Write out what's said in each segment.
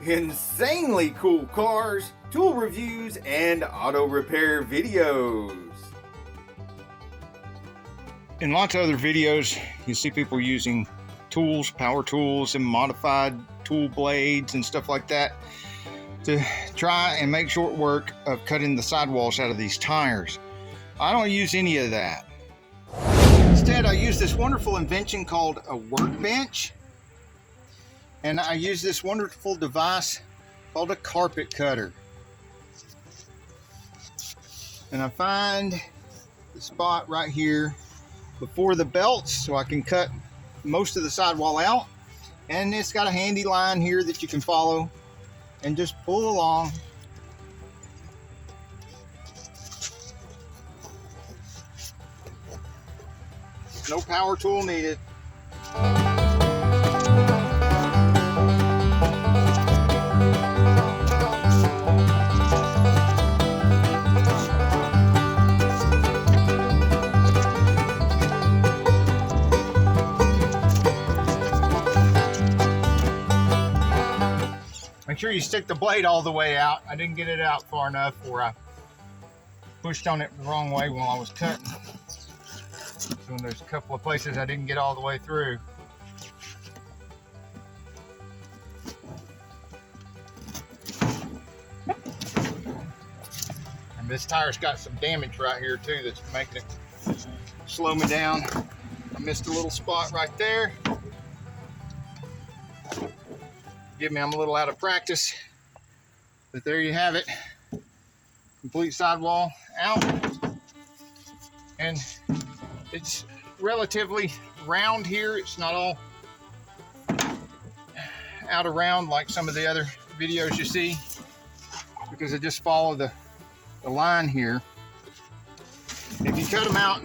insanely cool cars, tool reviews, and auto repair videos. In lots of other videos, you see people using tools, power tools, and modified tool blades and stuff like that to try and make short work of cutting the sidewalls out of these tires. I don't use any of that. Instead, I use this wonderful invention called a workbench, and I use this wonderful device called a carpet cutter. And I find the spot right here before the belts so I can cut most of the sidewall out, and it's got a handy line here that you can follow and just pull along. No power tool needed. Make sure you stick the blade all the way out. I didn't get it out far enough, or I pushed on it the wrong way while I was cutting. So there's a couple of places I didn't get all the way through. And this tire's got some damage right here too that's making it slow me down. I missed a little spot right there. Forgive me, I'm a little out of practice, but there you have it. Complete sidewall out, and it's relatively round here. It's not all out around like some of the other videos you see, because I just follow the line here. If you cut them out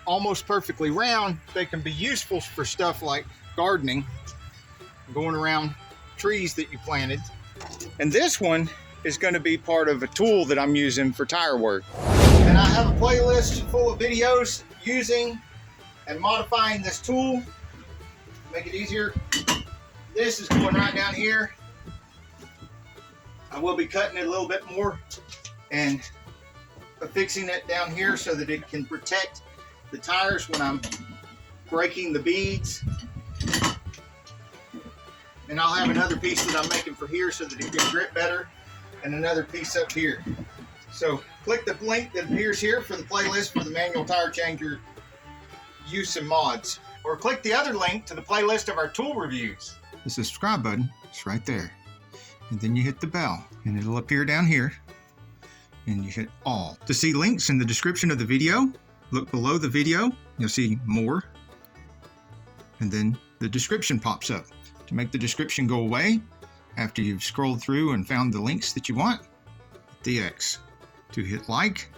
almost perfectly round, they can be useful for stuff like gardening, going around trees that you planted. And this one is going to be part of a tool that I'm using for tire work. And I have a playlist full of videos using and modifying this tool to make it easier. This is going right down here. I will be cutting it a little bit more and affixing it down here so that it can protect the tires when I'm breaking the beads. And I'll have another piece that I'm making for here so that it can grip better, and another piece up here. So click the link that appears here for the playlist for the manual tire changer use and mods, or click the other link to the playlist of our tool reviews. The subscribe button is right there, and then you hit the bell and it'll appear down here, and you hit all. To see links in the description of the video, look below the video, you'll see more, and then the description pops up. To make the description go away after you've scrolled through and found the links that you want, hit the X. To hit like,